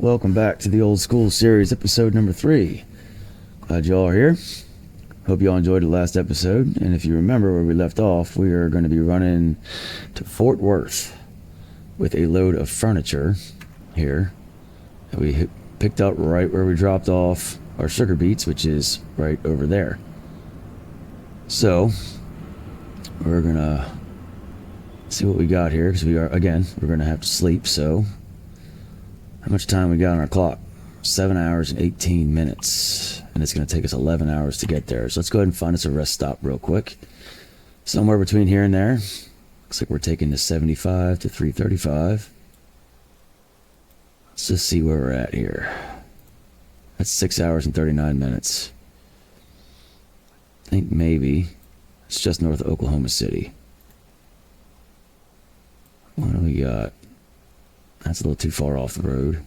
welcome back to the Old School Series, episode number 3. Glad y'all are here. Hope y'all enjoyed the last episode, and if you remember where we left off, we are going to be running to Fort Worth with a load of furniture here that we picked up right where we dropped off our sugar beets, which is right over there. So we're going to see what we got here, because we're going to have to sleep. So how much time we got on our clock? 7 hours and 18 minutes, and it's going to take us 11 hours to get there. So let's go ahead and find us a rest stop real quick, somewhere between here and there. Looks like we're taking the 75 to 335. Let's just see where we're at here. That's 6 hours and 39 minutes. I think maybe it's just north of Oklahoma City. What do we got? That's a little too far off the road.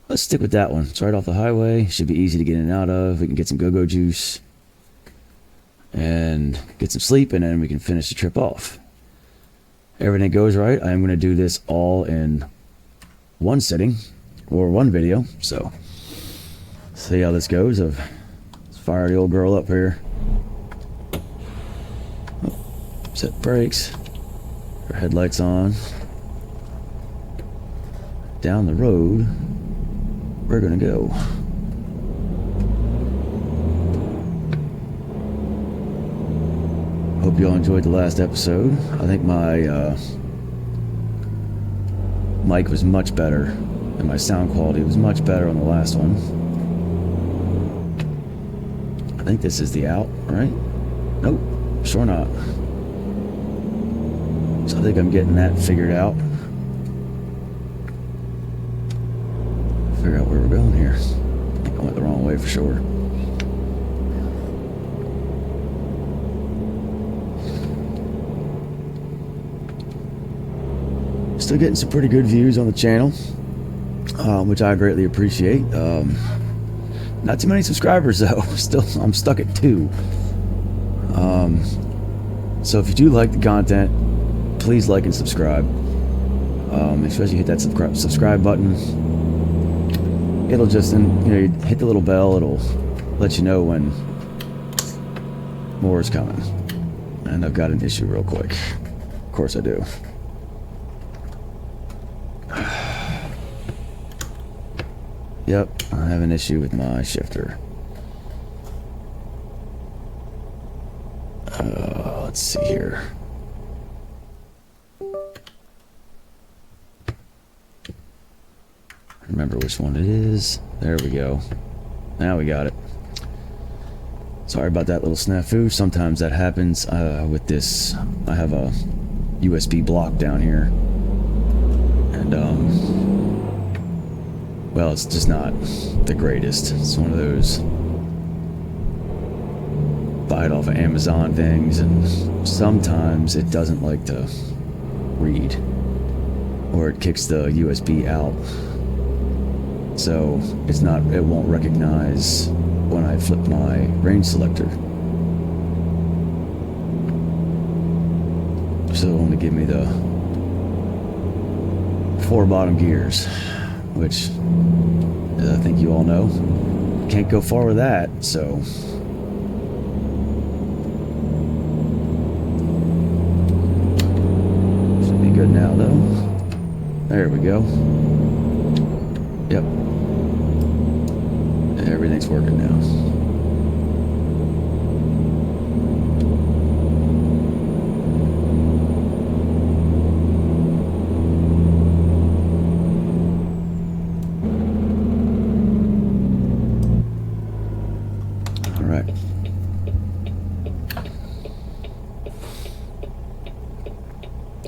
Let's stick with that one. It's right off the highway. Should be easy to get in and out of. We can get some go-go juice and get some sleep, and then we can finish the trip off. Everything goes right, I'm going to do this all in one sitting or one video. So see how this goes. Let's fire the old girl up here. Set brakes. Our headlights on. Down the road we're gonna go. Hope y'all enjoyed the last episode. I think my mic was much better and my sound quality was much better on the last one. I think this is the out, right? Nope, sure not. So I think I'm getting that figured out. Figure out where we're going here. I think I went the wrong way for sure. Still getting some pretty good views on the channel, which I greatly appreciate. Not too many subscribers though. Still, I'm stuck at 2. So if you do like the content, please like and subscribe. Especially hit that subscribe button. It'll just, you hit the little bell. It'll let you know when more is coming. And I've got an issue real quick. Of course I do. Yep, I have an issue with my shifter. Let's see here. Remember which one it is. There we go. Now we got it. Sorry about that little snafu. Sometimes that happens with this. I have a USB block down here, and well, it's just not the greatest. It's one of those buy it off of Amazon things, and sometimes it doesn't like to read, or it kicks the USB out. So it won't recognize when I flip my range selector. So it'll only give me the 4 bottom gears, which I think you all know. Can't go far with that, so. Should be good now though. There we go. Yep. Everything's working now. All right.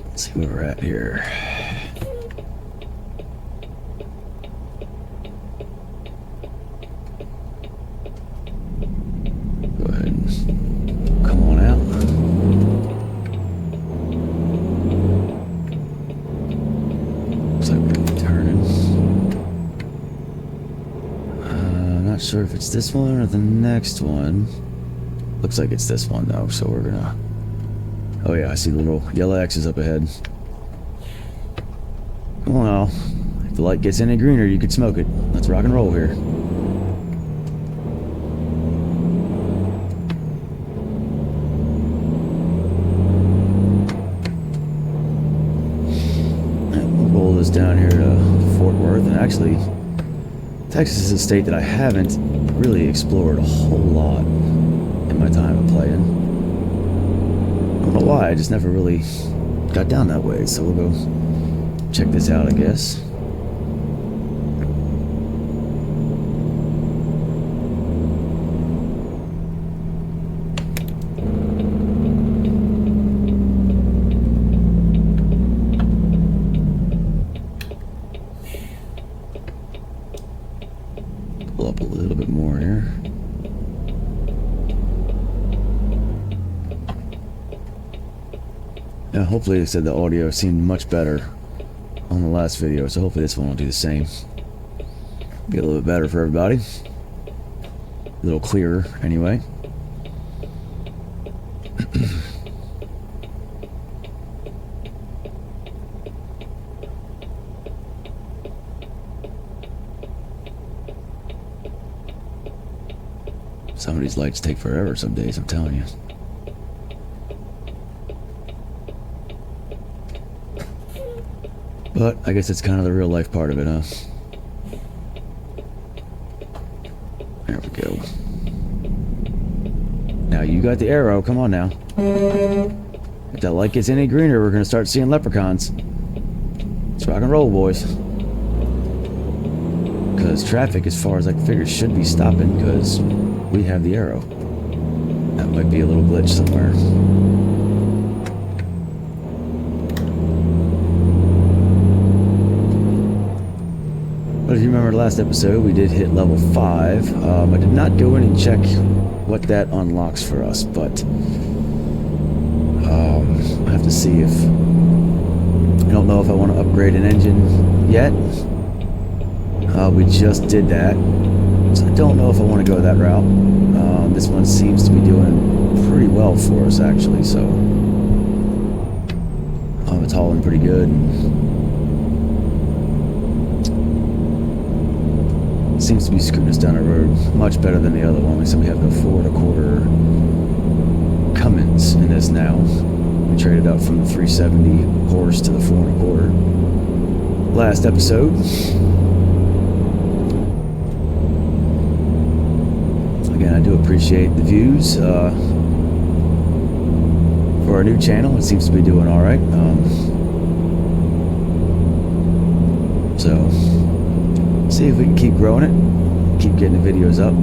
Let's see where we're at here. Sure if it's this one or the next one. Looks like it's this one though, so we're gonna... Oh yeah, I see the little yellow X's up ahead. Well, the light gets any greener, you could smoke it. Let's rock and roll here. We'll roll this down here to Fort Worth, and actually, Texas is a state that I haven't really explored a whole lot in my time of playing. I don't know why, I just never really got down that way, so we'll go check this out, I guess. Pull up a little bit more here. Yeah, hopefully, they said the audio seemed much better on the last video, so hopefully this one will do the same. Get a little bit better for everybody. A little clearer, anyway. Some of these lights take forever some days, I'm telling you. But I guess it's kind of the real life part of it, huh? There we go. Now you got the arrow, come on now. If that light gets any greener, we're gonna start seeing leprechauns. Let's rock and roll, boys. Because traffic, as far as I can figure, should be stopping because we have the arrow. That might be a little glitch somewhere. But if you remember the last episode, we did hit level 5. I did not go in and check what that unlocks for us, but I have to see if... I don't know if I want to upgrade an engine yet. We just did that, so I don't know if I want to go that route. This one seems to be doing pretty well for us, actually, so it's hauling pretty good. Seems to be scooting us down the road much better than the other one. So we have the 4 1/4 Cummins in this now. We traded up from the 370 horse to the 4 1/4 last episode. Again, I do appreciate the views for our new channel. It seems to be doing all right. So see if we can keep growing it, keep getting the videos up.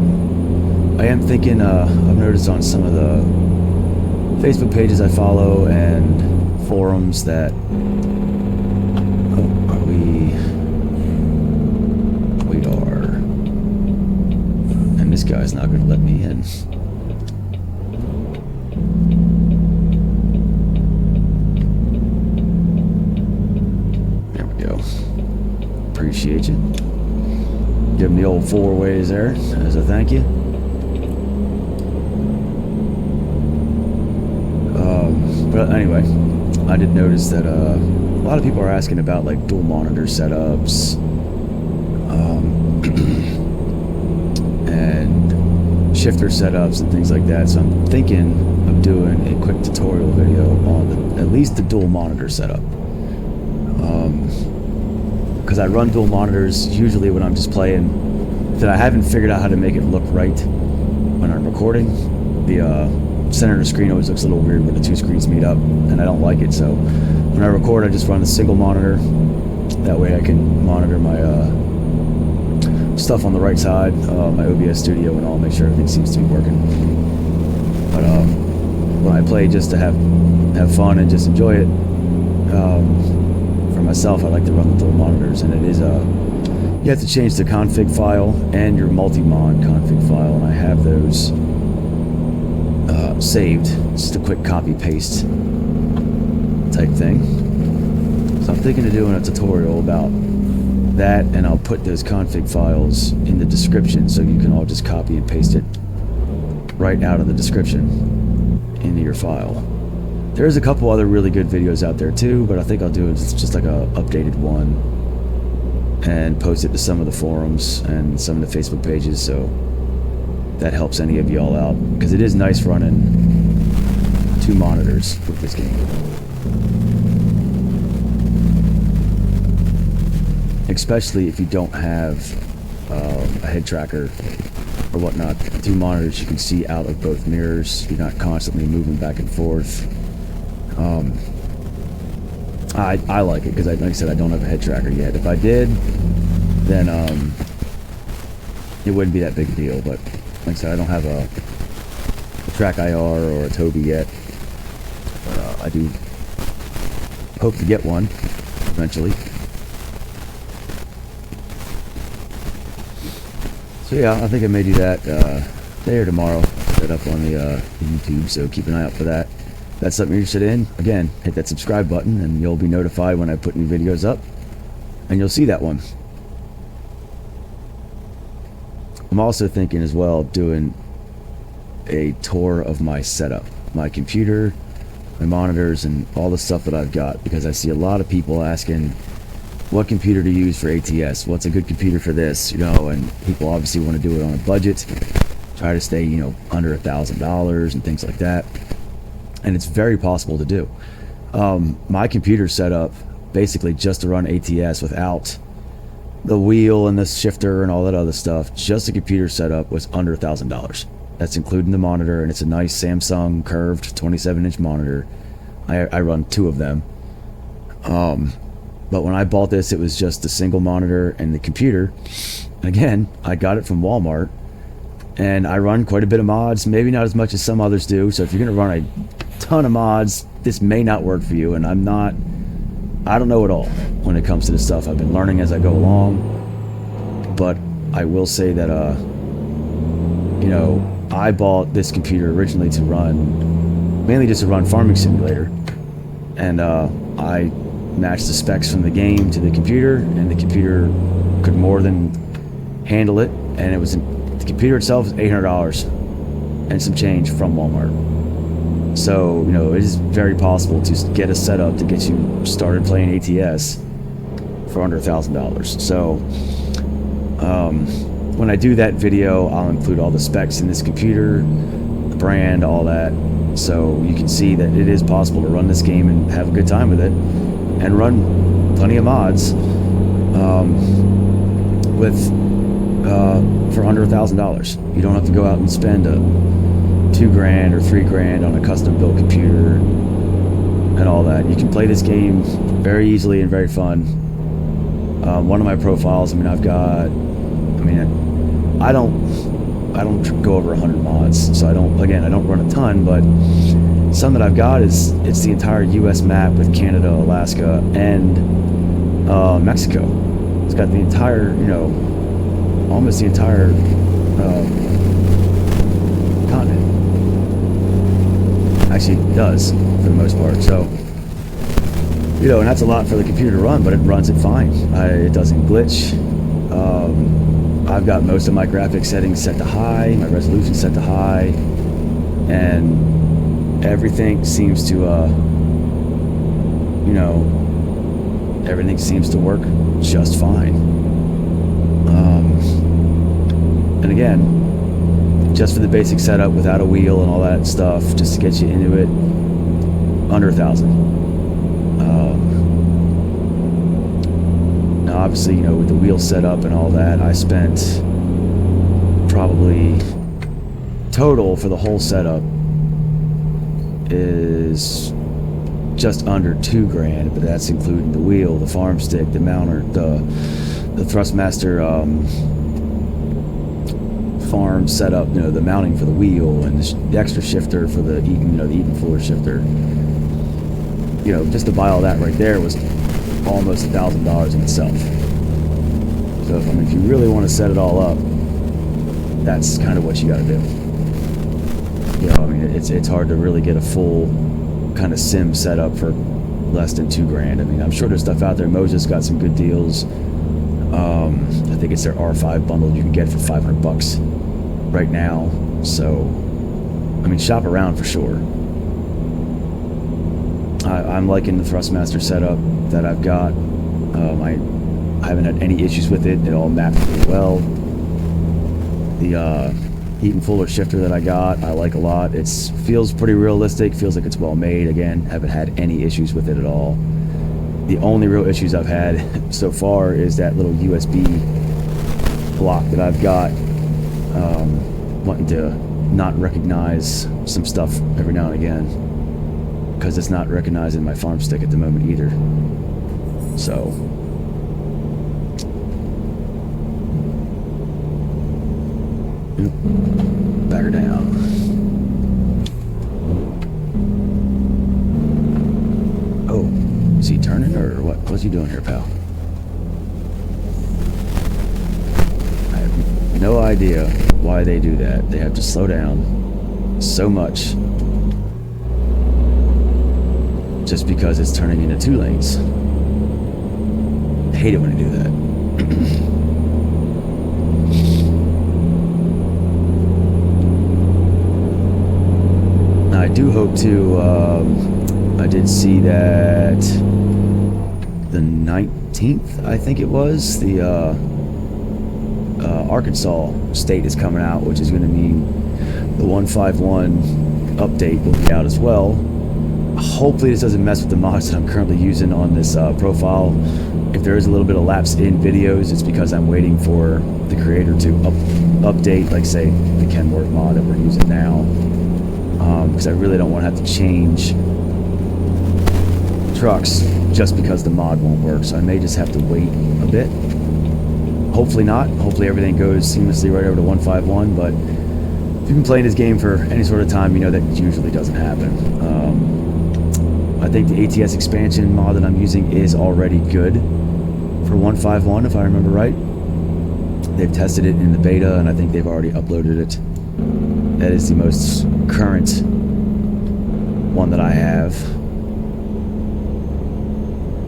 I am thinking, I've noticed on some of the Facebook pages I follow and forums that, we are, and this guy's not going to let me in. There we go. Appreciate you. Give him the old 4 ways there as a thank you. But anyway, I did notice that a lot of people are asking about like dual monitor setups and shifter setups and things like that. So I'm thinking of doing a quick tutorial video on at least the dual monitor setup. Because I run dual monitors usually when I'm just playing, that I haven't figured out how to make it look right when I'm recording. The center of the screen always looks a little weird when the 2 screens meet up, and I don't like it. So when I record, I just run the single monitor. That way I can monitor my stuff on the right side, my OBS studio and all, make sure everything seems to be working. But when I play just to have fun and just enjoy it, for myself, I like to run the dual monitors, and it is you have to change the config file and your multi-mon config file, and I have those saved. Just a quick copy paste type thing. So I'm thinking of doing a tutorial about that, and I'll put those config files in the description so you can all just copy and paste it right out of the description into your file. There's a couple other really good videos out there too, but I think I'll do just like a updated one and post it to some of the forums and some of the Facebook pages, so that helps any of y'all out, because it is nice running 2 monitors with this game. Especially if you don't have a head tracker or whatnot. 2 monitors you can see out of both mirrors. You're not constantly moving back and forth. I like it because, like I said, I don't have a head tracker yet. If I did, then it wouldn't be that big a deal. But like I said, I don't have a Track IR or a Toby yet. But I do hope to get one eventually. So yeah, I think I may do that today or tomorrow. Set up on the YouTube, so keep an eye out for that. If that's something you're interested in, again, hit that subscribe button and you'll be notified when I put new videos up, and you'll see that one. I'm also thinking as well of doing a tour of my setup, my computer, my monitors, and all the stuff that I've got, because I see a lot of people asking what computer to use for ATS, what's a good computer for this, you know, and people obviously want to do it on a budget, try to stay, you know, under $1,000 and things like that. And it's very possible to do. My computer set up basically just to run ATS without the wheel and the shifter and all that other stuff. Just a computer setup was under $1,000. That's including the monitor, and it's a nice Samsung curved 27-inch monitor. I run 2 of them. But when I bought this, it was just the single monitor and the computer. Again, I got it from Walmart, and I run quite a bit of mods, maybe not as much as some others do. So if you're gonna run a ton of mods, this may not work for you. And I don't know it all when it comes to this stuff. I've been learning as I go along, but I will say that you know, I bought this computer originally to run, mainly just to run Farming Simulator, and I matched the specs from the game to the computer, and the computer could more than handle it. And it was the computer itself is $800 and some change from Walmart. So, you know, it is very possible to get a setup to get you started playing ATS for under $1,000. So when I do that video, I'll include all the specs in this computer, the brand, all that, so you can see that it is possible to run this game and have a good time with it, and run plenty of mods for under $1,000. You don't have to go out and spend $2,000 or $3,000 on a custom built computer and all that. You can play this game very easily and very fun. One of my profiles, I don't go over 100 mods, so I don't run a ton, but some that I've got it's the entire US map with Canada, Alaska, and Mexico. It's got the entire, you know, almost the entire continent. Actually, it does for the most part. So, you know, and that's a lot for the computer to run, but it runs it fine. It doesn't glitch. I've got most of my graphics settings set to high, my resolution set to high, and everything seems to, you know, everything seems to work just fine. And again, just for the basic setup without a wheel and all that stuff, just to get you into it, under $1,000. Now, obviously, you know, with the wheel setup and all that, I spent probably total for the whole setup is just under $2,000, but that's including the wheel, the farm stick, the mounter, the Thrustmaster farm setup, you know, the mounting for the wheel, and the extra shifter for the Eaton, you know, the Eaton Fuller shifter. You know, just to buy all that right there was almost $1,000 in itself. So, if you really want to set it all up, that's kind of what you got to do. You know, it's hard to really get a full kind of sim setup for less than $2,000. I'm sure there's stuff out there. Moses got some good deals. I think it's their R5 bundle you can get for $500 right now. So, shop around for sure. I'm liking the Thrustmaster setup that I've got. I haven't had any issues with it. It all mapped pretty well. The heat and cooler shifter that I got, I like a lot. It feels pretty realistic, feels like it's well made. Again, haven't had any issues with it at all. The only real issues I've had so far is that little USB block that I've got, wanting to not recognize some stuff every now and again, because it's not recognizing my farm stick at the moment either. So back her down. Oh, is he turning or what? What's he doing here, pal? I have no idea why they do that. They have to slow down so much just because it's turning into 2 lanes. I hate it when they do that. I do hope to, I did see that the 19th, I think it was, the Arkansas state is coming out, which is going to mean the 151 update will be out as well. Hopefully this doesn't mess with the mods that I'm currently using on this profile. If there is a little bit of lapse in videos, it's because I'm waiting for the creator to update, like say the Kenworth mod that we're using now. Because I really don't want to have to change trucks just because the mod won't work. So I may just have to wait a bit. Hopefully not. Hopefully everything goes seamlessly right over to 151. But if you've been playing this game for any sort of time, you know that usually doesn't happen. I think the ATS expansion mod that I'm using is already good for 151, if I remember right. They've tested it in the beta, and I think they've already uploaded it. That is the most current one that I have.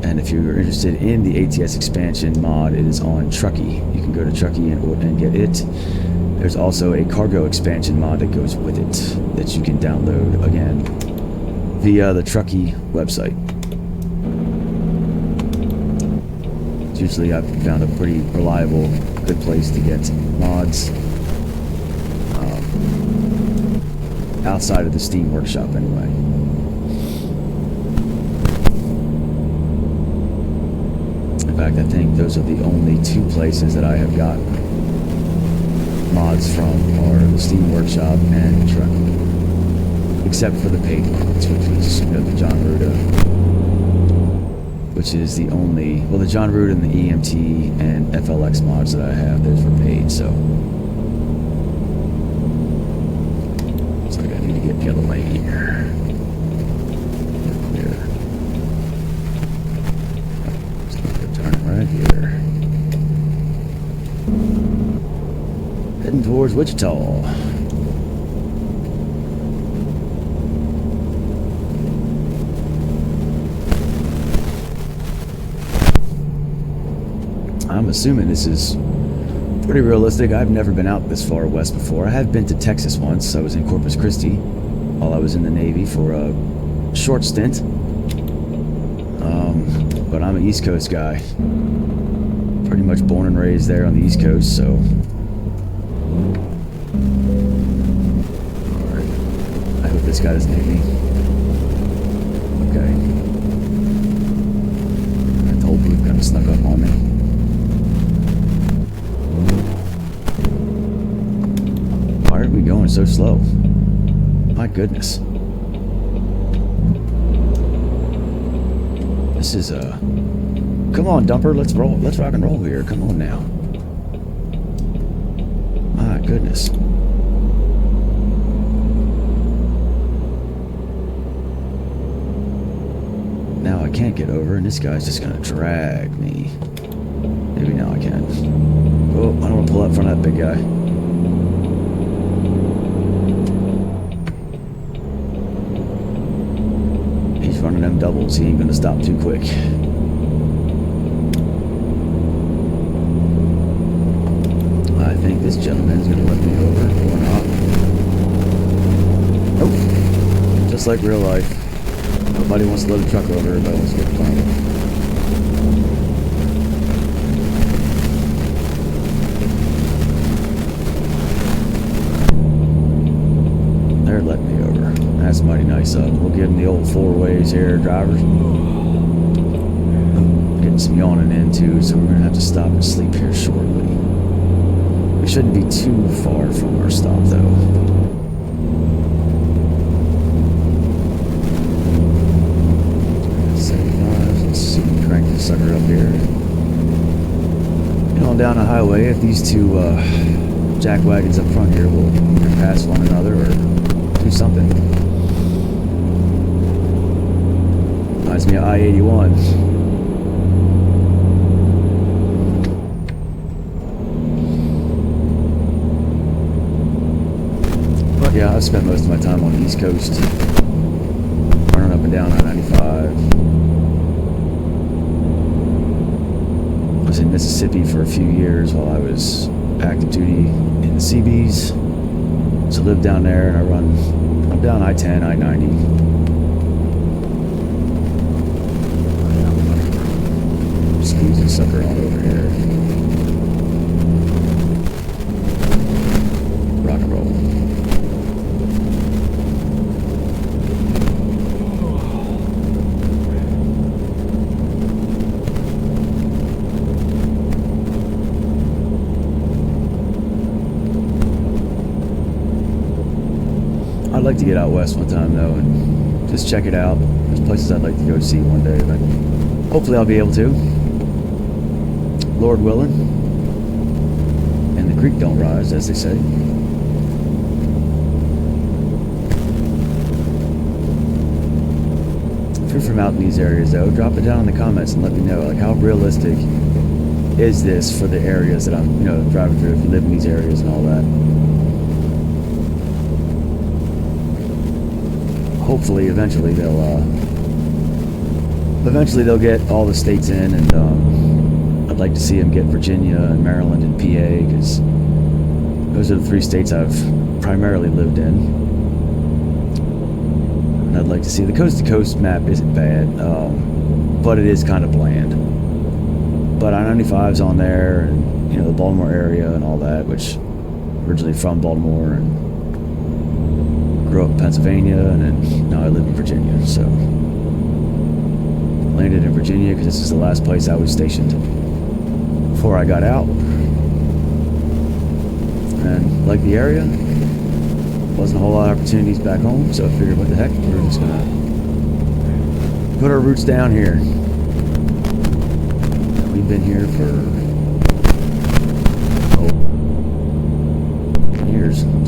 And if you're interested in the ATS expansion mod, it is on Truckee. You can go to Truckee and get it. There's also a cargo expansion mod that goes with it that you can download, again, via the Truckee website. It's usually, I've found a pretty reliable, good place to get mods. Outside of the Steam Workshop, anyway. In fact, I think those are the only 2 places that I have gotten mods from, are the Steam Workshop and Truckee. Except for the paid mods, which is, the John Ruda, which is the only, well, the John Ruda and the EMT and FLX mods that I have, those were paid, so. Get the other lane here. Clear. So we're turning right here. Heading towards Wichita. I'm assuming this is pretty realistic. I've never been out this far west before. I have been to Texas once. I was in Corpus Christi while I was in the Navy for a short stint. But I'm an East Coast guy. Pretty much born and raised there on the East Coast, so. Alright. I hope this guy doesn't hit me. Okay. The whole group kind of snuck up on me. Why are we going so slow? My goodness. This is a... Come on, dumper, let's roll. Let's rock and roll here. Come on now. My goodness. Now I can't get over, and this guy's just gonna drag me. Maybe now I can. Oh, I don't want to pull out in front of that big guy. Running them doubles, he ain't gonna stop too quick. I think this gentleman's gonna let me over or not. Nope. Just like real life. Nobody wants to let a truck over, everybody wants to get the nice of them. We'll give them the old 4 ways here, drivers. Getting some yawning in too, so we're going to have to stop and sleep here shortly. We shouldn't be too far from our stop though. 75, let's see, crank this sucker up here. Get on down the highway. If these two jack wagons up front here will either pass one another or do something. Reminds me of I-81. But yeah, I've spent most of my time on the East Coast, running up and down I-95. I was in Mississippi for a few years while I was active duty in the Seabees. So I live down there, and I run down I-10, I-90. Squeeze this sucker on over here. Rock and roll. I'd like to get out west one time though and just check it out. There's places I'd like to go see one day, but hopefully I'll be able to. Lord willing. And the creek don't rise, as they say. If you're from out in these areas though, drop it down in the comments and let me know, like, how realistic is this for the areas that I'm, driving through, if you live in these areas and all that. Hopefully, eventually they'll get all the states in, and I'd like to see them get Virginia and Maryland and PA, because those are the 3 states I've primarily lived in. And I'd like to see the coast-to-coast map isn't bad, but it is kind of bland. But I-95's on there, and the Baltimore area and all that, which originally from Baltimore and grew up in Pennsylvania, and then now I live in Virginia. So landed in Virginia because this is the last place I was stationed before I got out. And like the area, wasn't a whole lot of opportunities back home, so I figured, what the heck, we're just gonna put our roots down here. We've been here for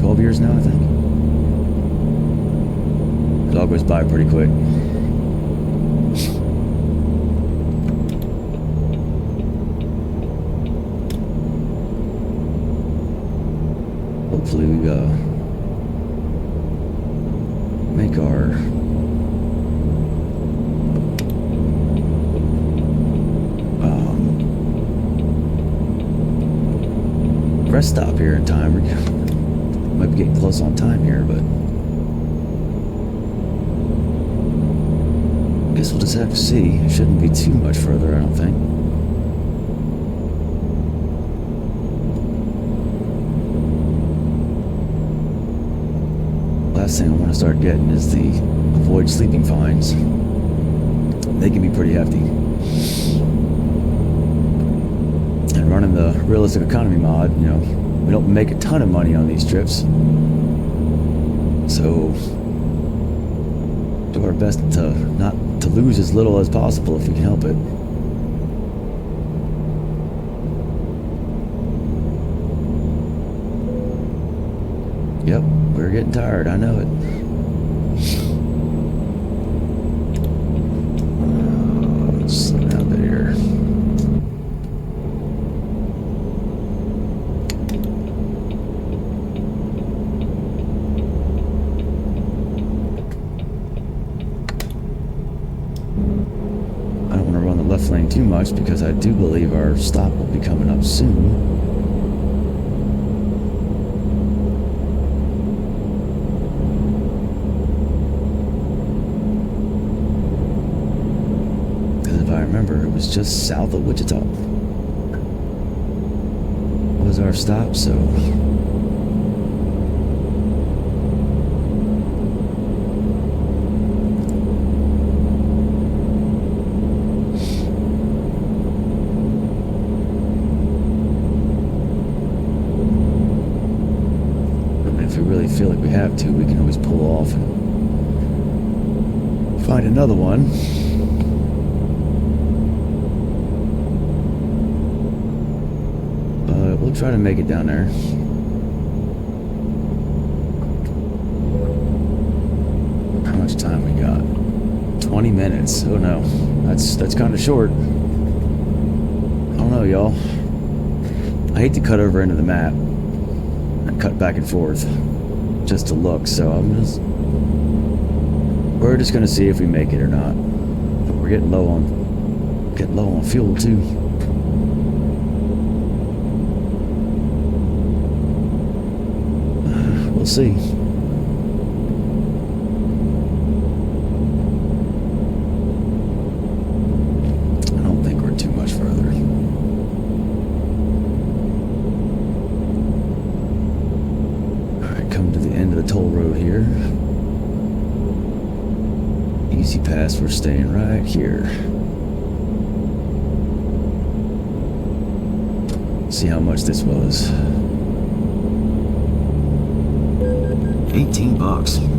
12 years now, I think. It all goes by pretty quick. Hopefully we make our rest stop here in time. We might be getting close on time here, but I guess we'll just have to see. It shouldn't be too much further, I don't think. Last thing I want to start getting is the avoid sleeping fines. They can be pretty hefty. And running the realistic economy mod, we don't make a ton of money on these trips. So do our best to not to lose as little as possible if we can help it. Yep, we're getting tired, I know it. Let's slow down a bit here. I don't want to run the left lane too much because I do believe our stop will be coming up soon. Remember, it was just south of Wichita was our stop, so feel like we have to, we can always pull off and find another one. We'll try to make it down there. How much time we got? 20 minutes. Oh no, that's kind of short. I don't know, y'all. I hate to cut over into the map and cut back and forth just to look, so we're just gonna see if we make it or not. But we're getting low on fuel too. We'll see. I don't think we're too much further. Alright, coming to the end of the toll road here. Easy pass, we're staying right here. See how much this was. $18,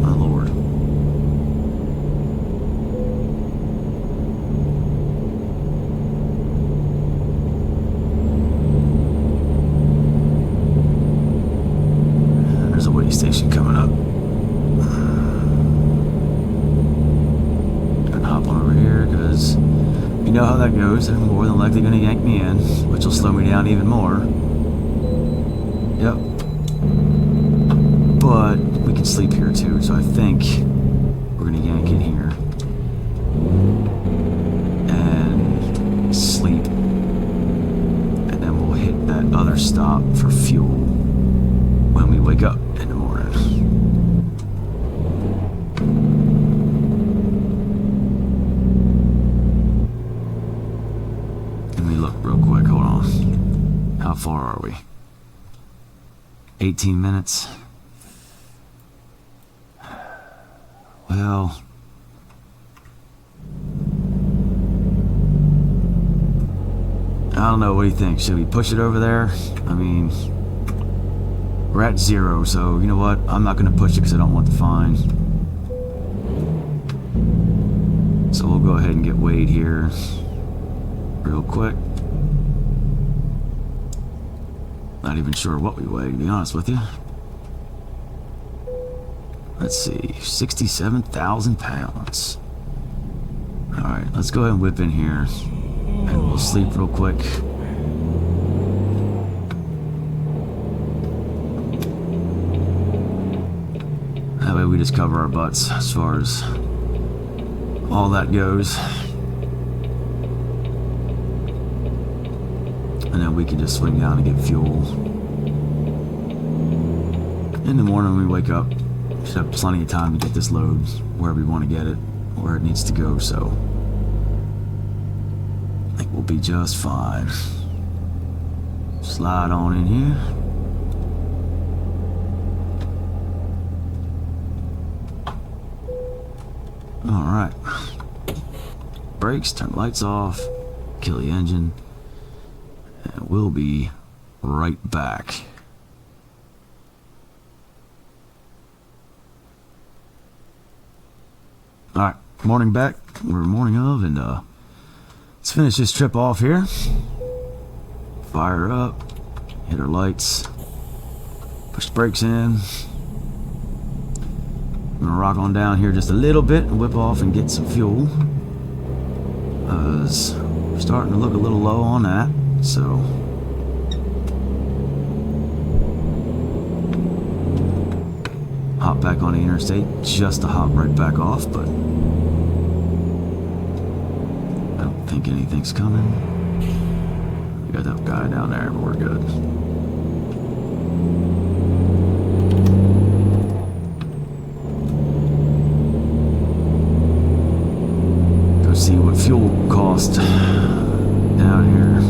my lord. There's a way station coming up. Gonna hop on over here because you know how that goes. They're more than likely gonna yank me in, which will slow me down even more. Yep. But we can sleep here too, so I think we're gonna yank in here and sleep, and then we'll hit that other stop for fuel when we wake up in the morning. Let me look real quick, hold on. How far are we? 18 minutes. Well, I don't know, what do you think? Should we push it over there? I mean, we're at 0, so you know what? I'm not gonna push it because I don't want the fine. So we'll go ahead and get weighed here real quick. Not even sure what we weigh, to be honest with you. Let's see, 67,000 pounds. Alright, let's go ahead and whip in here. And we'll sleep real quick. That way we just cover our butts as far as all that goes. And then we can just swing down and get fuel. In the morning when we wake up, should have plenty of time to get this load wherever we want to get it, where it needs to go, so I think we'll be just fine. Slide on in here. Alright. Brakes, turn lights off, kill the engine, and we'll be right back. Alright, morning back. We're morning of, and let's finish this trip off here. Fire up, hit our lights, push the brakes in. I'm gonna rock on down here just a little bit and whip off and get some fuel. We're starting to look a little low on that, so hop back on the interstate just to hop right back off, but I don't think anything's coming. We got that guy down there, but we're good. Go see what fuel cost down here.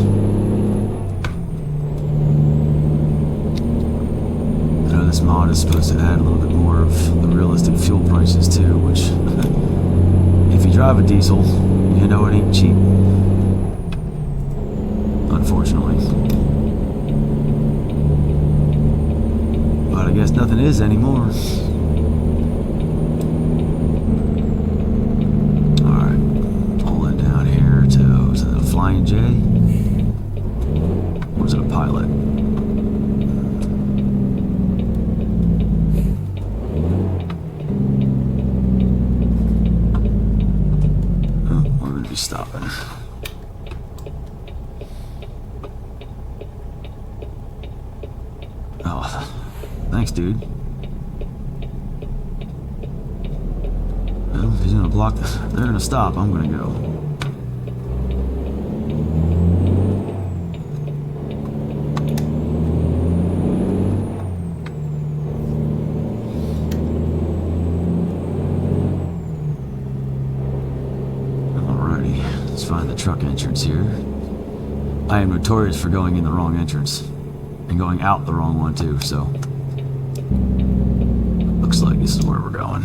This mod is supposed to add a little bit more of the realistic fuel prices too, which if you drive a diesel, you know it ain't cheap, unfortunately. But I guess Guess nothing is anymore. Alright, pulling down here to, is it a Flying J? Or is it a pilot? Oh, we're going to be stopping. Oh, thanks, dude. Well, if he's gonna block this, they're gonna stop. I'm gonna go. Alrighty, let's find the truck entrance here. I am notorious for going in the wrong entrance. And going out the wrong one too, so looks like this is where we're going.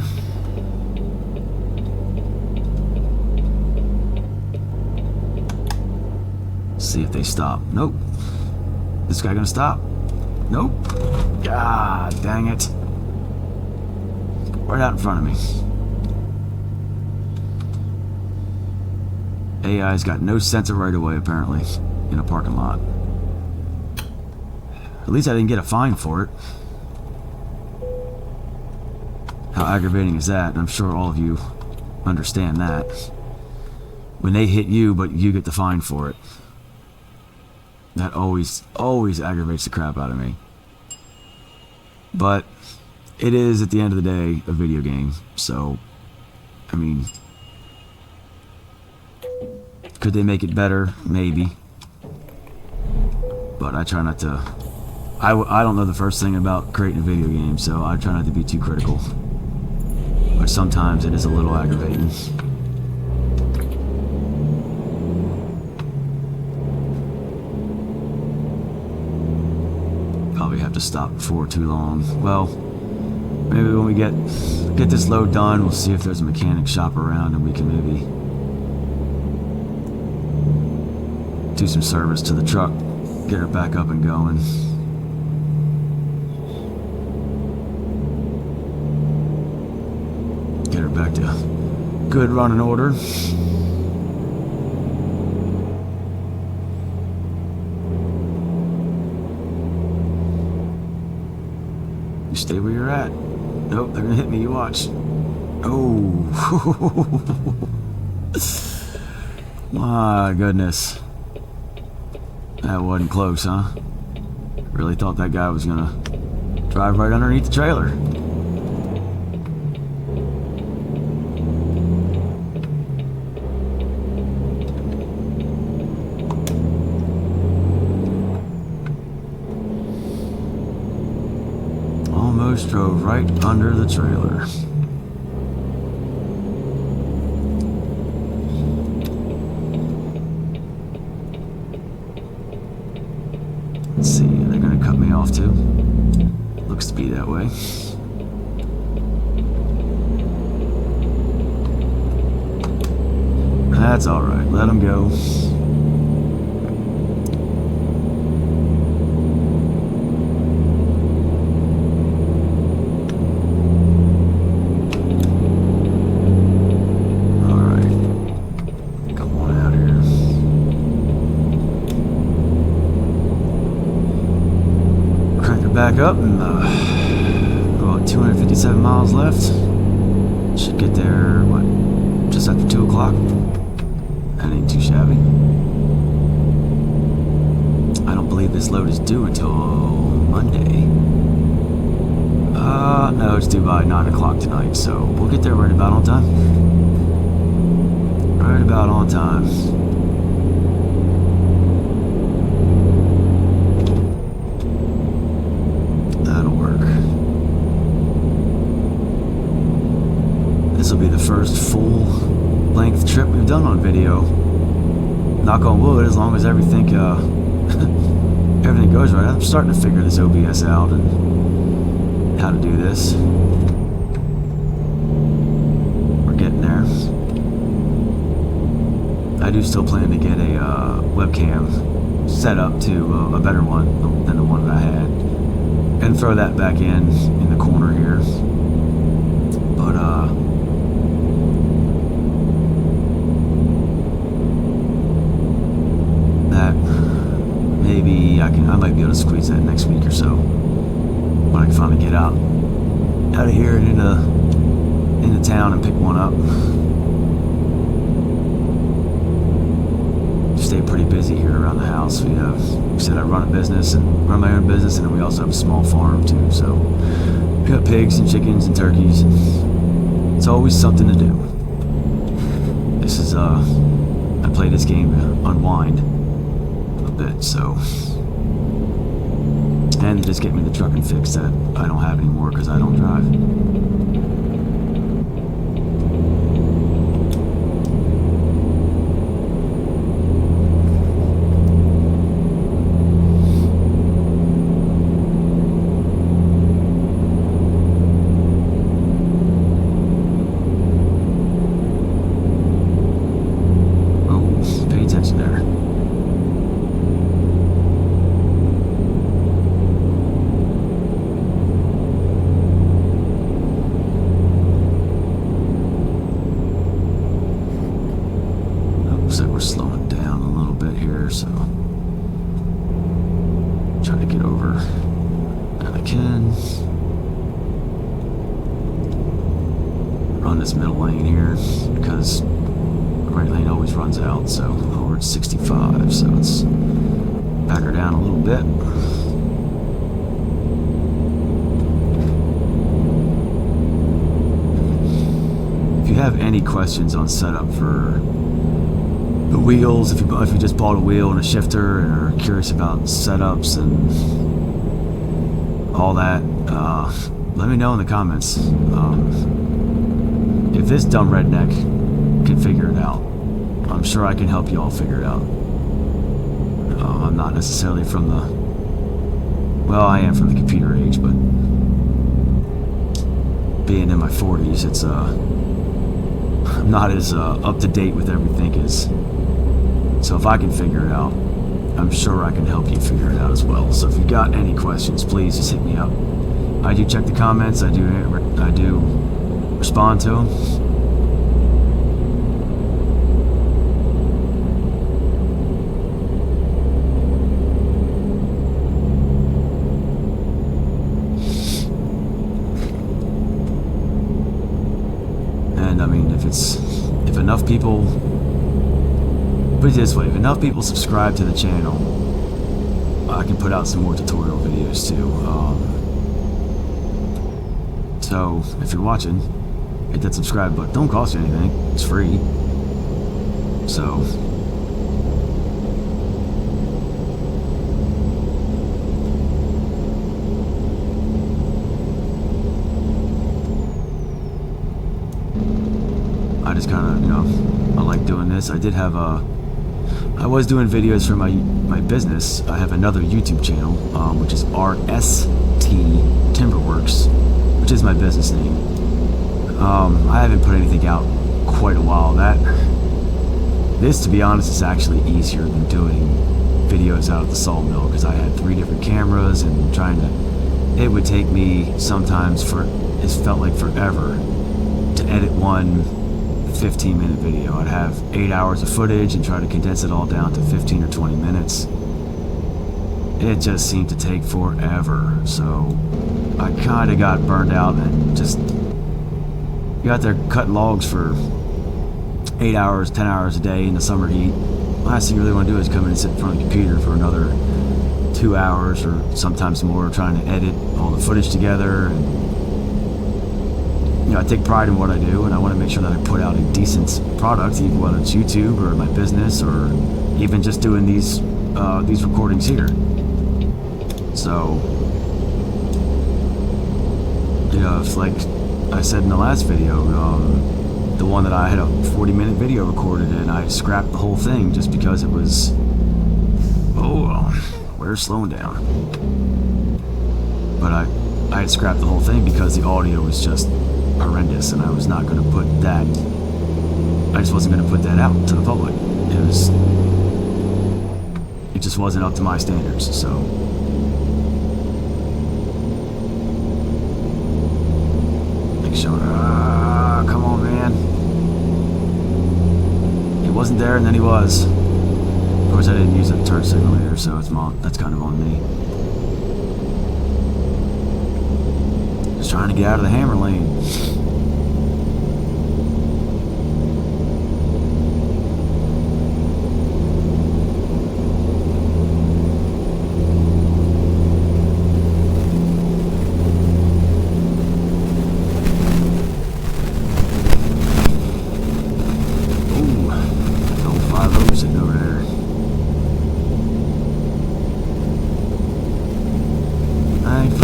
See if they stop. Nope. This guy gonna stop? Nope. God dang it. Right out in front of me. AI's got no sense of right of way apparently in a parking lot. At least I didn't get a fine for it. How aggravating is that? And I'm sure all of you understand that. When they hit you, but you get the fine for it. That always aggravates the crap out of me. But it is, at the end of the day, a video game. So, I mean, could they make it better? Maybe. But I try not to... I don't know the first thing about creating a video game, so I try not to be too critical. But sometimes it is a little aggravating. Probably have to stop before too long. Well, maybe when we get this load done, we'll see if there's a mechanic shop around and we can maybe do some service to the truck, get her back up and going. Get her back to good running order. You stay where you're at. Nope, they're gonna hit me, you watch. Oh. My goodness. That wasn't close, huh? Really thought that guy was gonna drive right underneath the trailer. Almost drove right under the trailer. Let's see, they're gonna cut me off too. Looks to be that way. That's alright, let them go. Back up and about 257 miles left. Should get there, what, just after 2 o'clock? That ain't too shabby. I don't believe this load is due until Monday. No, it's due by 9 o'clock tonight, so we'll get there right about on time. Right about on time. This will be the first full-length trip we've done on video. Knock on wood, as long as everything everything goes right. I'm starting to figure this OBS out and how to do this. We're getting there. I do still plan to get a webcam set up to a better one than the one that I had. And throw that back in the corner here. But that maybe I might be able to squeeze that next week or so when I can finally get out of here and into town and pick one up. Stay pretty busy here around the house. We said I run my own business, and then we also have a small farm too. So we got pigs and chickens and turkeys. It's always something to do. This is I play this game to unwind a bit, so, and just get me the trucking fix that I don't have anymore because I don't drive. Looks like we're slowing down a little bit here, so trying to get over that I can. Run this middle lane here because the right lane always runs out, so we're at 65, so let's back her down a little bit. If you have any questions on setup for the wheels, if you just bought a wheel and a shifter and are curious about setups and all that, let me know in the comments. If this dumb redneck can figure it out, I'm sure I can help you all figure it out. I'm not necessarily from the, well, I am from the computer age, but being in my 40s, it's I'm not as up to date with everything as. So if I can figure it out, I'm sure I can help you figure it out as well. So if you got any questions, please just hit me up. I do check the comments. I do respond to them. And I mean, if enough people, put it this way, if enough people subscribe to the channel, I can put out some more tutorial videos too. So if you're watching, hit that subscribe button. Don't cost you anything, it's free. So I just kind of, I like doing this. I was doing videos for my business. I have another YouTube channel, which is RST Timberworks, which is my business name. I haven't put anything out quite a while. This, to be honest, is actually easier than doing videos out at the sawmill because I had 3 different cameras and it would take me sometimes it felt like forever to edit one 15-minute video. I'd have 8 hours of footage and try to condense it all down to 15 or 20 minutes. It just seemed to take forever, so I kind of got burned out and just got there cutting logs for 8 hours, 10 hours a day in the summer heat. Last thing you really want to do is come in and sit in front of the computer for another 2 hours or sometimes more trying to edit all the footage together. And I take pride in what I do, and I want to make sure that I put out a decent product, even whether it's YouTube or my business or even just doing these recordings here. So, if, like I said in the last video, the one that I had a 40-minute video recorded and I scrapped the whole thing just because it was, we're slowing down. But I had scrapped the whole thing because the audio was just horrendous, and I was not going to put that. I just wasn't going to put that out to the public. It just wasn't up to my standards. So better than he was. Of course, I didn't use a turn signal here, so that's kind of on me. Just trying to get out of the hammer lane.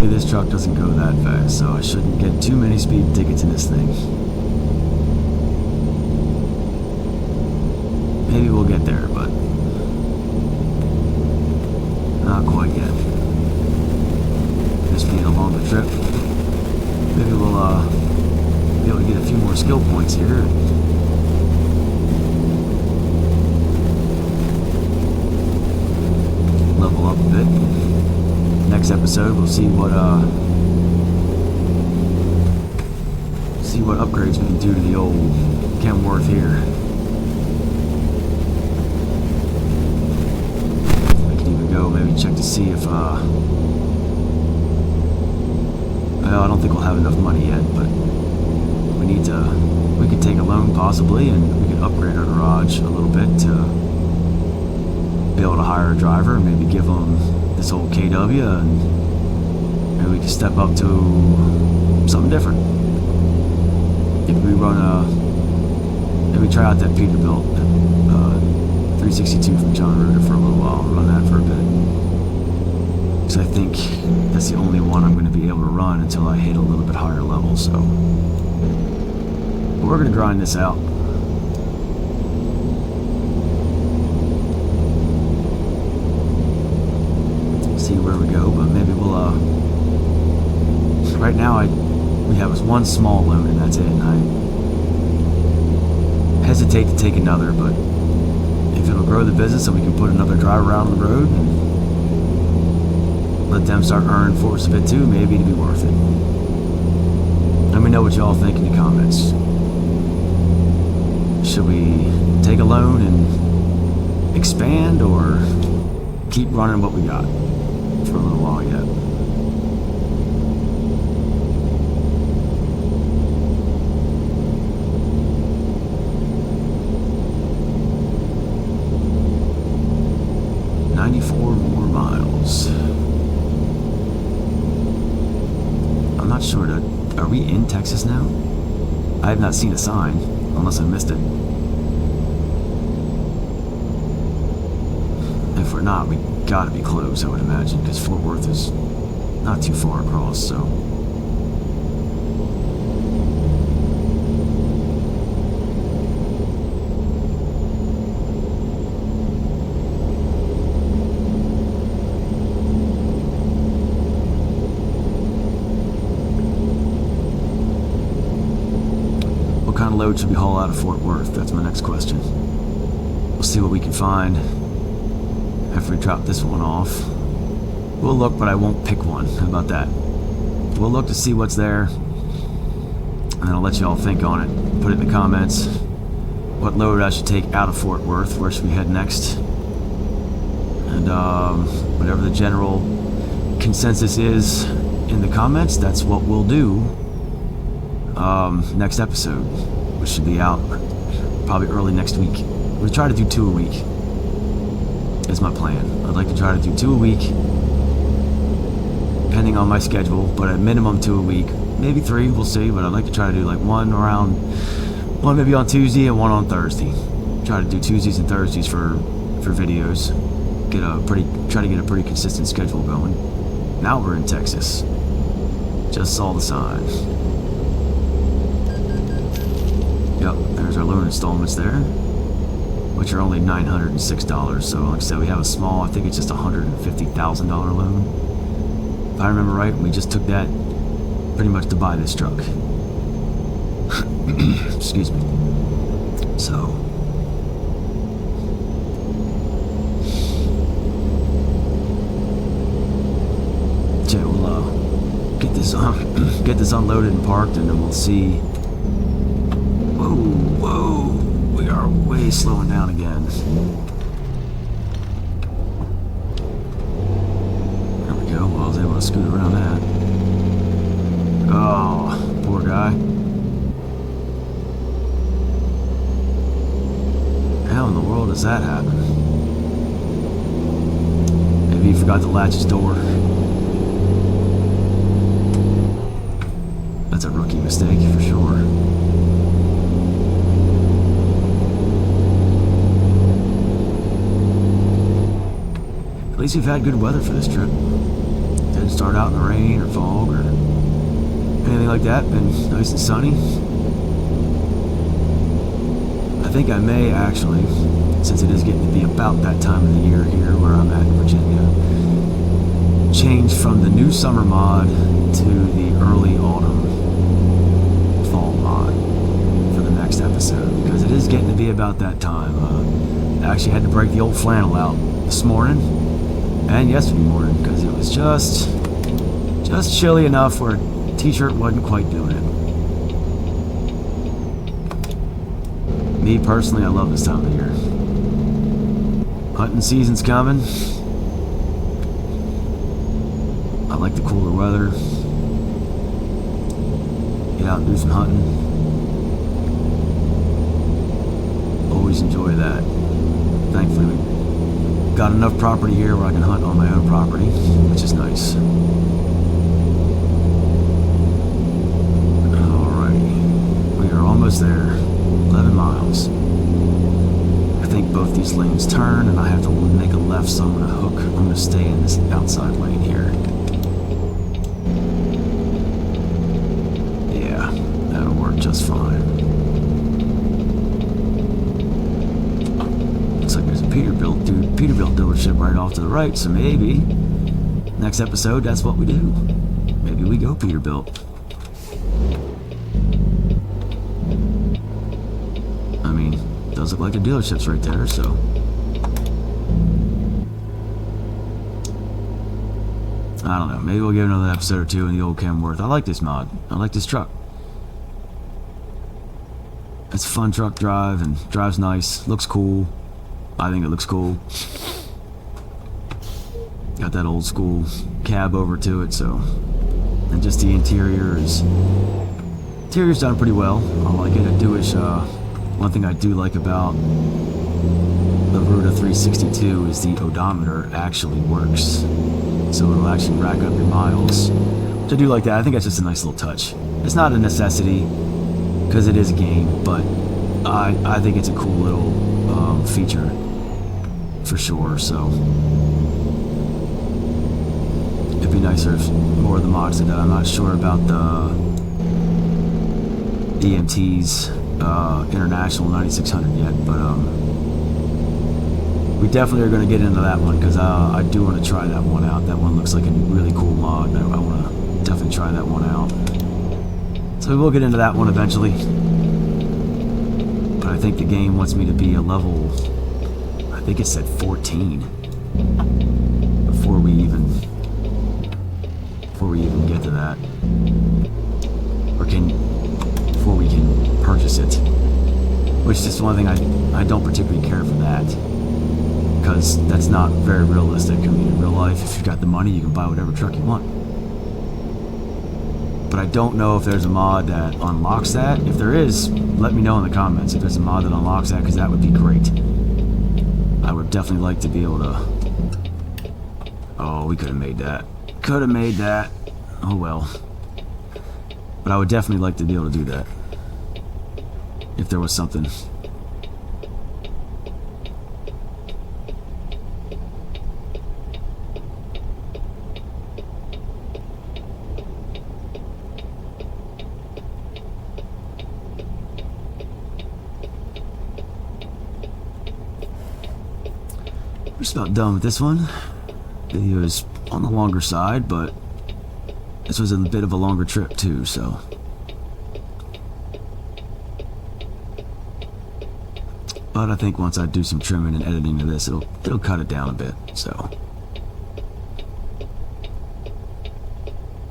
This truck doesn't go that fast, so I shouldn't get too many speed tickets in this thing. Maybe we'll get there, but not quite yet. This being a longer trip, maybe we'll be able to get a few more skill points here. Level up a bit. Next episode, we'll see what upgrades we can do to the old Kenworth here. We can even go maybe check to see if well, I don't think we'll have enough money yet, but we could take a loan possibly, and we could upgrade our garage a little bit to be able to hire a driver, maybe give them this old KW, and maybe we can step up to something different. Maybe we maybe try out that Peterbilt 362 from John Ruder for a little while, run that for a bit. Because I think that's the only one I'm going to be able to run until I hit a little bit higher level, so. But we're going to grind this out. See where we go, but maybe we'll right now we have one small loan and that's it, and I hesitate to take another, but if it'll grow the business and we can put another driver out on the road and let them start earning for us a bit too, maybe it'd be worth it. Let me know what y'all think in the comments. Should we take a loan and expand, or keep running what we got for a little while yet? More miles. I'm not sure. Are we in Texas now? I have not seen a sign, unless I missed it. If we're not, we gotta be close, I would imagine, because Fort Worth is not too far across, so. What kind of load should we haul out of Fort Worth? That's my next question. We'll see what we can find after we drop this one off. We'll look, but I won't pick one. How about that? We'll look to see what's there, and then I'll let you all think on it. Put it in the comments what load I should take out of Fort Worth. Where should we head next? And whatever the general consensus is in the comments, that's what we'll do next episode, which should be out probably early next week. We'll try to do 2 a week. Is my plan. I'd like to try to do 2 a week, depending on my schedule, but at minimum 2 a week, maybe 3, we'll see, but I'd like to try to do like one maybe on Tuesday and one on Thursday. Try to do Tuesdays and Thursdays for videos. Try to get a pretty consistent schedule going. Now we're in Texas. Just saw the sign. Yep, there's our loan installments there, which are only $906. So like I said, we have a small, I think it's just $150,000 loan. If I remember right, we just took that pretty much to buy this truck. Excuse me. So we'll get this unloaded and parked, and then we'll see. Whoa, we are way way slowing down again. There we go. Well, I was able to scoot around that. Oh, poor guy. How in the world does that happen? Maybe he forgot to latch his door. That's a rookie mistake for sure. At least we've had good weather for this trip. Didn't start out in the rain or fog or anything like that. Been nice and sunny. I think I may actually, since it is getting to be about that time of the year here where I'm at in Virginia, change from the new summer mod to the early autumn fall mod for the next episode, because it is getting to be about that time. I actually had to break the old flannel out this morning and yesterday morning because it was just chilly enough where a t-shirt wasn't quite doing it. Me personally, I love this time of the year. Hunting season's coming. I like the cooler weather. Get out and do some hunting. Always enjoy that. Thankfully, we got enough property here where I can hunt on my own property, which is nice. Alrighty. We are almost there. 11 miles. I think both these lanes turn and I have to make a left, so I'm going to hook. I'm going to stay in this outside lane here. Yeah, that'll work just fine. Looks like there's a Peterbilt dealership right off to the right, so maybe next episode that's what we do. Maybe we go Peterbilt. Does look like a dealership's right there, so I don't know. Maybe we'll give another episode or two in the old Kenworth. I like this mod. I like this truck. It's a fun truck drive and drives nice. Looks cool. I think it looks cool. Got that old school cab over to it, so, and just the interior's done pretty well. I like it. I do wish. One thing I do like about the Ruta 362 is the odometer actually works. So it'll actually rack up your miles. Which I do like that. I think that's just a nice little touch. It's not a necessity, because it is a game, but I think it's a cool little feature, for sure, so. It'd be nicer if more of the mods did that. I'm not sure about the EMT's International 9600 yet, but we definitely are going to get into that one because I do want to try that one out. That one looks like a really cool mod. I want to definitely try that one out. So we will get into that one eventually. But I think the game wants me to be a level, I think it said 14 before we even get to that. Or before we can purchase it. Which is one thing I don't particularly care for that. Because that's not very realistic. I mean, in real life, if you've got the money, you can buy whatever truck you want. But I don't know if there's a mod that unlocks that. If there is, let me know in the comments if there's a mod that unlocks that, because that would be great. I would definitely like to be able to... Oh, we could have made that. Could have made that. Oh well. But I would definitely like to be able to do that. If there was something. We're just about done with this one. Video is on the longer side, but this was a bit of a longer trip too, so. But I think once I do some trimming and editing to this, it'll cut it down a bit, so.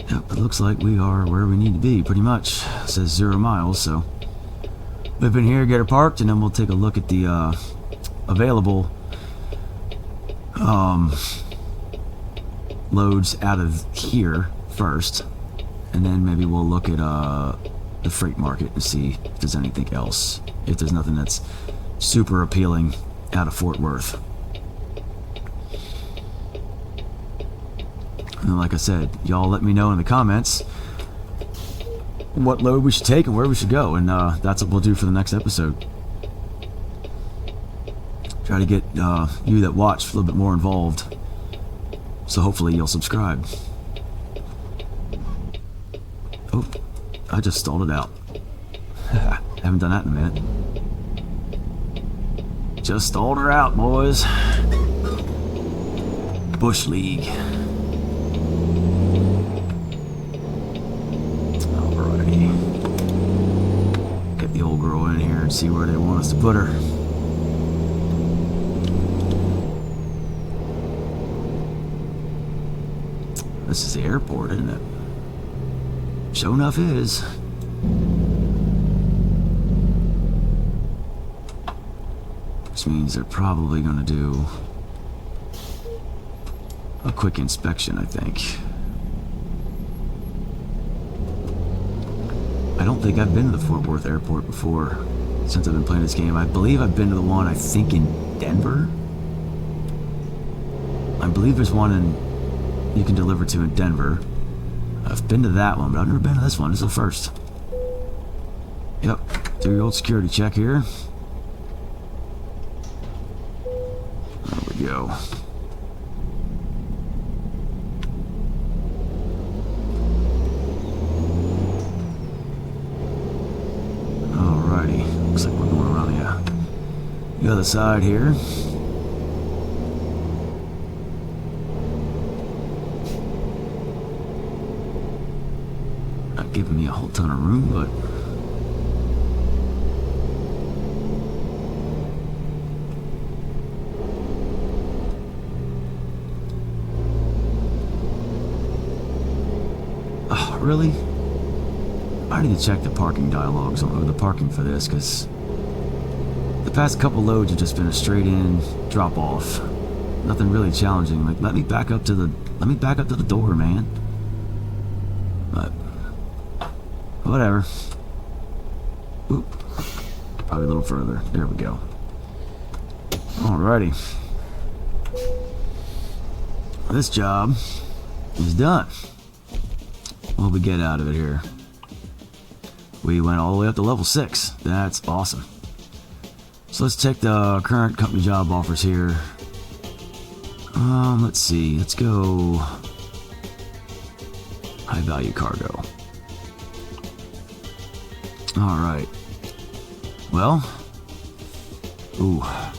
Yep, it looks like we are where we need to be, pretty much. It says 0 miles, so whip in here, get her parked, and then we'll take a look at the available loads out of here first, and then maybe we'll look at the freight market to see if there's anything else, if there's nothing that's super appealing out of Fort Worth. And like I said, y'all let me know in the comments what load we should take and where we should go, and that's what we'll do for the next episode. Try to get you that watch a little bit more involved, so hopefully you'll subscribe. Oh, I just stalled it out. Haven't done that in a minute. Just stalled her out, boys. Bush League. Alrighty. Get the old girl in here and see where they want us to put her. This is the airport, isn't it? Sure enough is. Which means they're probably going to do a quick inspection, I think. I don't think I've been to the Fort Worth airport before since I've been playing this game. I believe I've been to the one, I think, in Denver. I believe there's one you can deliver to in Denver. I've been to that one, but I've never been to this one. This is the first. Yep, do your old security check here. There we go. Alrighty, looks like we're going around the other side here. Not giving me a whole ton of room, but oh, really? I need to check the parking dialogues or the parking for this, because the past couple loads have just been a straight in drop off. Nothing really challenging. Like, let me back up to the door, man. But whatever. Oop. Probably a little further. There we go. Alrighty. This job is done. What did we get out of it here? We went all the way up to level 6. That's awesome. So let's check the current company job offers here. Let's see. Let's go high value cargo. Alright. Well. Ooh. I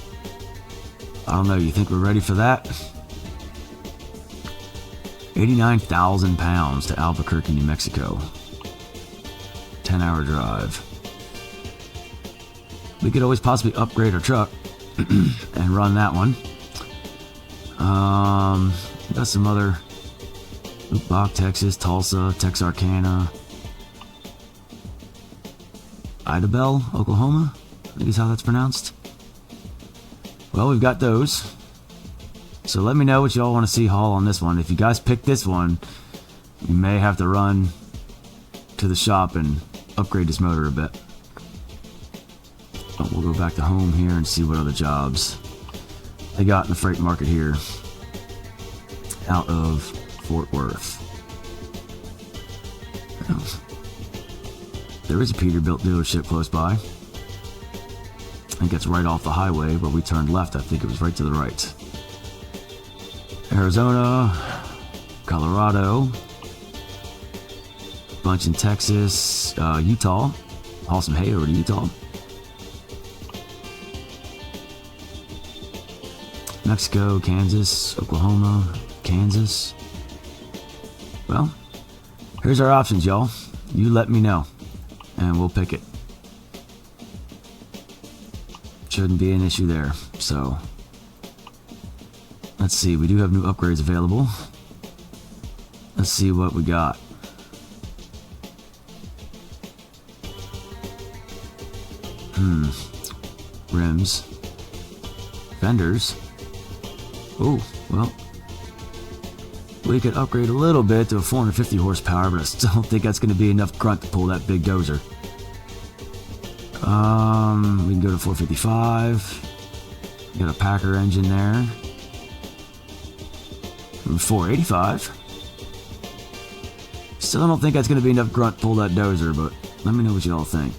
don't know. You think we're ready for that? 89,000 pounds to Albuquerque, New Mexico. 10-hour drive. We could always possibly upgrade our truck and run that one. Got some other Bach, Texas, Tulsa, Texarkana, Idabel, Oklahoma, I think is how that's pronounced. Well, we've got those. So let me know what y'all want to see haul on this one. If you guys pick this one, you may have to run to the shop and upgrade this motor a bit. But we'll go back to home here and see what other jobs they got in the freight market here out of Fort Worth. There is a Peterbilt dealership close by. I think it's right off the highway where we turned left. I think it was right to the right. Arizona, Colorado, bunch in Texas, Utah. Haul some hay over to Utah. Mexico, Kansas, Oklahoma, Kansas. Well, here's our options, y'all. You let me know, and we'll pick it. Shouldn't be an issue there. So, let's see. We do have new upgrades available. Let's see what we got. Rims. Fenders. Oh, well. We could upgrade a little bit to a 450 horsepower, but I still don't think that's going to be enough grunt to pull that big dozer. We can go to 455. Got a Packer engine there. 485. Still don't think that's going to be enough grunt to pull that dozer, but let me know what you all think.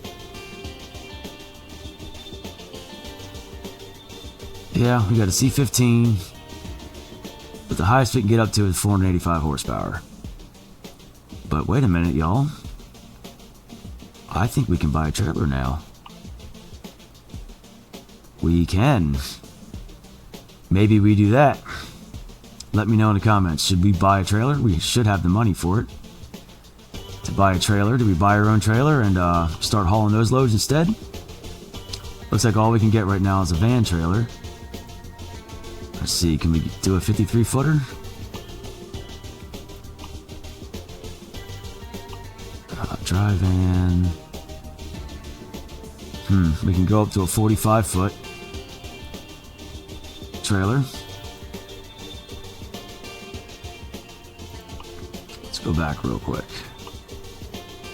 Yeah, we got a C15, but the highest we can get up to is 485 horsepower. But wait a minute, y'all. I think we can buy a trailer now. We can. Maybe we do that. Let me know in the comments. Should we buy a trailer? We should have the money for it. To buy a trailer, do we buy our own trailer and start hauling those loads instead? Looks like all we can get right now is a van trailer. Let's see, can we do a 53 footer? Dry van. We can go up to a 45 foot trailer. Let's go back real quick.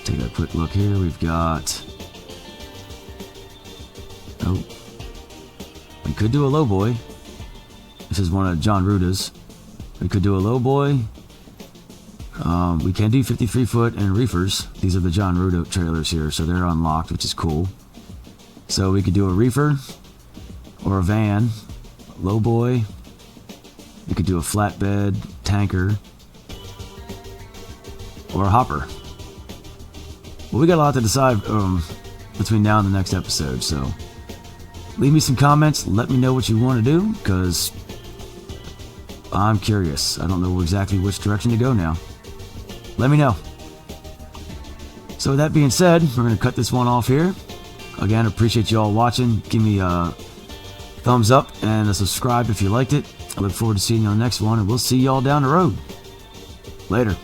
Take a quick look here. We've got... Oh. We could do a lowboy. This is one of John Ruta's. We could do a lowboy. We can do 53 foot and reefers. These are the John Ruta trailers here, so they're unlocked, which is cool. So we could do a reefer or a van, a lowboy. We could do a flatbed, tanker, or a hopper. Well, we got a lot to decide between now and the next episode, so leave me some comments. Let me know what you want to do, because I'm curious. I don't know exactly which direction to go now. Let me know. So with that being said, we're going to cut this one off here. Again, appreciate you all watching. Give me a thumbs up and a subscribe if you liked it. I look forward to seeing you on the next one, and we'll see y'all down the road. Later.